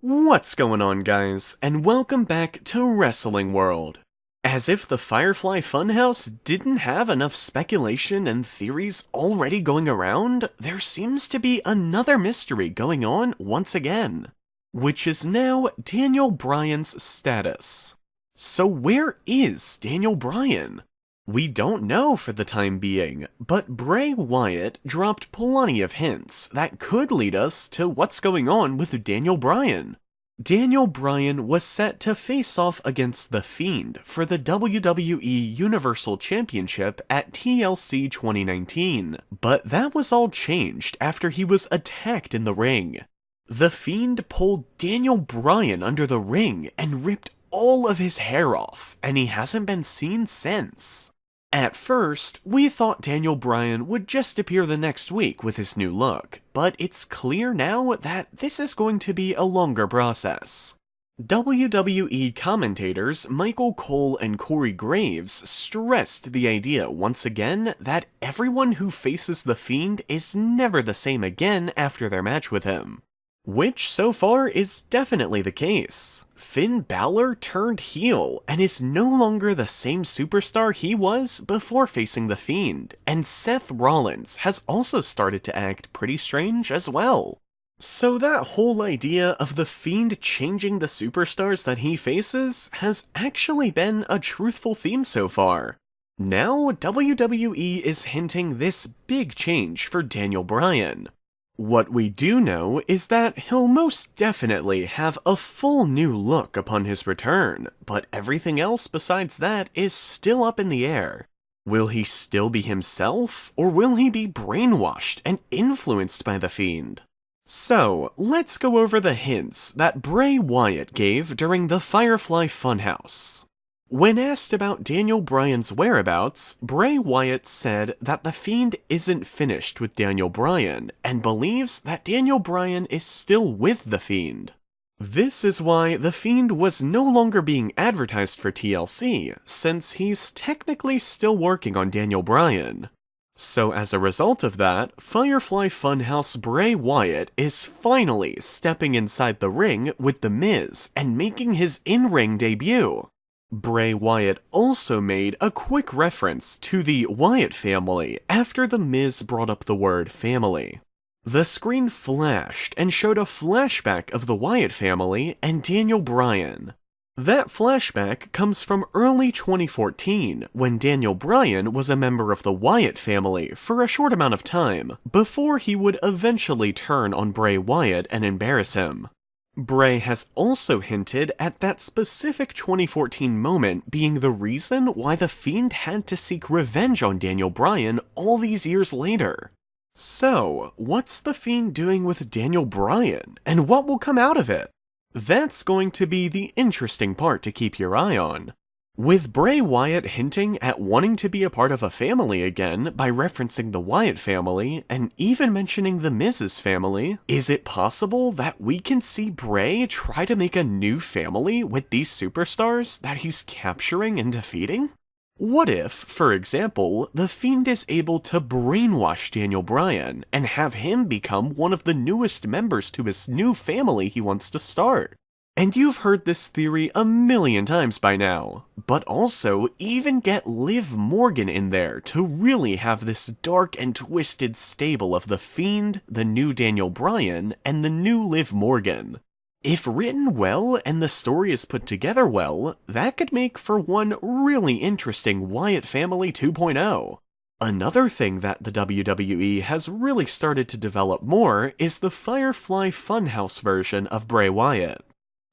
What's going on, guys, and welcome back to Wrestling World. As if the Firefly Funhouse didn't have enough speculation and theories already going around, there seems to be another mystery going on once again, which is now Daniel Bryan's status. So where is Daniel Bryan? We don't know for the time being, but Bray Wyatt dropped plenty of hints that could lead us to what's going on with Daniel Bryan. Daniel Bryan was set to face off against The Fiend for the WWE Universal Championship at TLC 2019, but that was all changed after he was attacked in the ring. The Fiend pulled Daniel Bryan under the ring and ripped all of his hair off, and he hasn't been seen since. At first, we thought Daniel Bryan would just appear the next week with his new look, but it's clear now that this is going to be a longer process. WWE commentators Michael Cole and Corey Graves stressed the idea once again that everyone who faces The Fiend is never the same again after their match with him. Which, so far, is definitely the case. Finn Balor turned heel and is no longer the same superstar he was before facing The Fiend, and Seth Rollins has also started to act pretty strange as well. So that whole idea of The Fiend changing the superstars that he faces has actually been a truthful theme so far. Now, WWE is hinting this big change for Daniel Bryan. What we do know is that he'll most definitely have a full new look upon his return, but everything else besides that is still up in the air. Will he still be himself, or will he be brainwashed and influenced by The Fiend? So, let's go over the hints that Bray Wyatt gave during the Firefly Funhouse. When asked about Daniel Bryan's whereabouts, Bray Wyatt said that The Fiend isn't finished with Daniel Bryan, and believes that Daniel Bryan is still with The Fiend. This is why The Fiend was no longer being advertised for TLC, since he's technically still working on Daniel Bryan. So as a result of that, Firefly Funhouse Bray Wyatt is finally stepping inside the ring with The Miz and making his in-ring debut. Bray Wyatt also made a quick reference to the Wyatt family after The Miz brought up the word family. The screen flashed and showed a flashback of the Wyatt family and Daniel Bryan. That flashback comes from early 2014, when Daniel Bryan was a member of the Wyatt family for a short amount of time, before he would eventually turn on Bray Wyatt and embarrass him. Bray has also hinted at that specific 2014 moment being the reason why The Fiend had to seek revenge on Daniel Bryan all these years later. So, what's The Fiend doing with Daniel Bryan, and what will come out of it? That's going to be the interesting part to keep your eye on. With Bray Wyatt hinting at wanting to be a part of a family again by referencing the Wyatt family, and even mentioning the Miz's family, is it possible that we can see Bray try to make a new family with these superstars that he's capturing and defeating? What if, for example, The Fiend is able to brainwash Daniel Bryan and have him become one of the newest members to his new family he wants to start? And you've heard this theory a million times by now, but also even get Liv Morgan in there to really have this dark and twisted stable of The Fiend, the new Daniel Bryan, and the new Liv Morgan. If written well and the story is put together well, that could make for one really interesting Wyatt Family 2.0. Another thing that the WWE has really started to develop more is the Firefly Funhouse version of Bray Wyatt.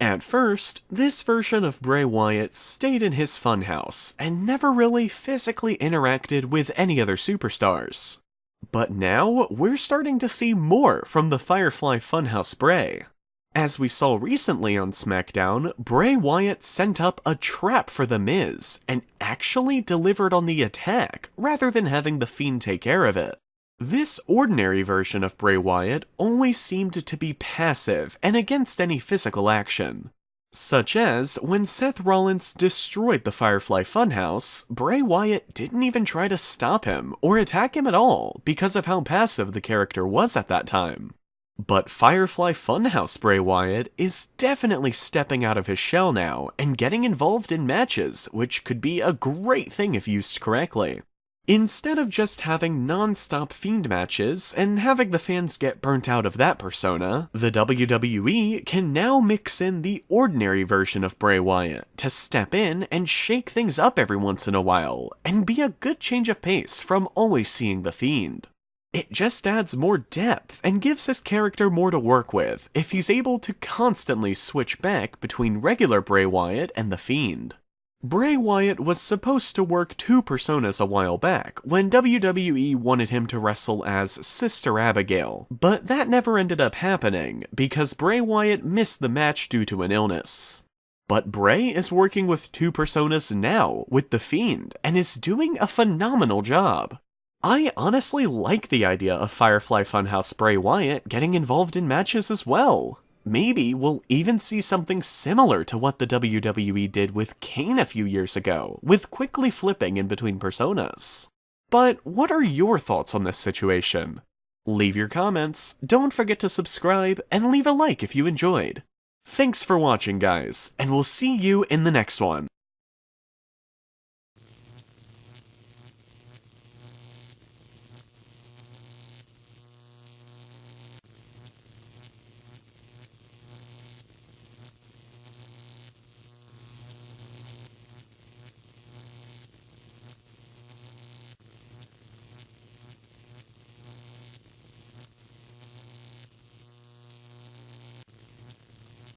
At first, this version of Bray Wyatt stayed in his funhouse and never really physically interacted with any other superstars. But now, we're starting to see more from the Firefly Funhouse Bray. As we saw recently on Smackdown, Bray Wyatt sent up a trap for The Miz and actually delivered on the attack rather than having The Fiend take care of it. This ordinary version of Bray Wyatt always seemed to be passive and against any physical action. Such as, when Seth Rollins destroyed the Firefly Funhouse, Bray Wyatt didn't even try to stop him or attack him at all because of how passive the character was at that time. But Firefly Funhouse Bray Wyatt is definitely stepping out of his shell now and getting involved in matches, which could be a great thing if used correctly. Instead of just having non-stop Fiend matches and having the fans get burnt out of that persona, the WWE can now mix in the ordinary version of Bray Wyatt to step in and shake things up every once in a while, and be a good change of pace from always seeing the Fiend. It just adds more depth and gives his character more to work with if he's able to constantly switch back between regular Bray Wyatt and the Fiend. Bray Wyatt was supposed to work two personas a while back when WWE wanted him to wrestle as Sister Abigail, but that never ended up happening because Bray Wyatt missed the match due to an illness. But Bray is working with two personas now with the Fiend and is doing a phenomenal job. I honestly like the idea of Firefly Funhouse Bray Wyatt getting involved in matches as well. Maybe we'll even see something similar to what the WWE did with Kane a few years ago, with quickly flipping in between personas. But what are your thoughts on this situation? Leave your comments, don't forget to subscribe, and leave a like if you enjoyed. Thanks for watching, guys, and we'll see you in the next one.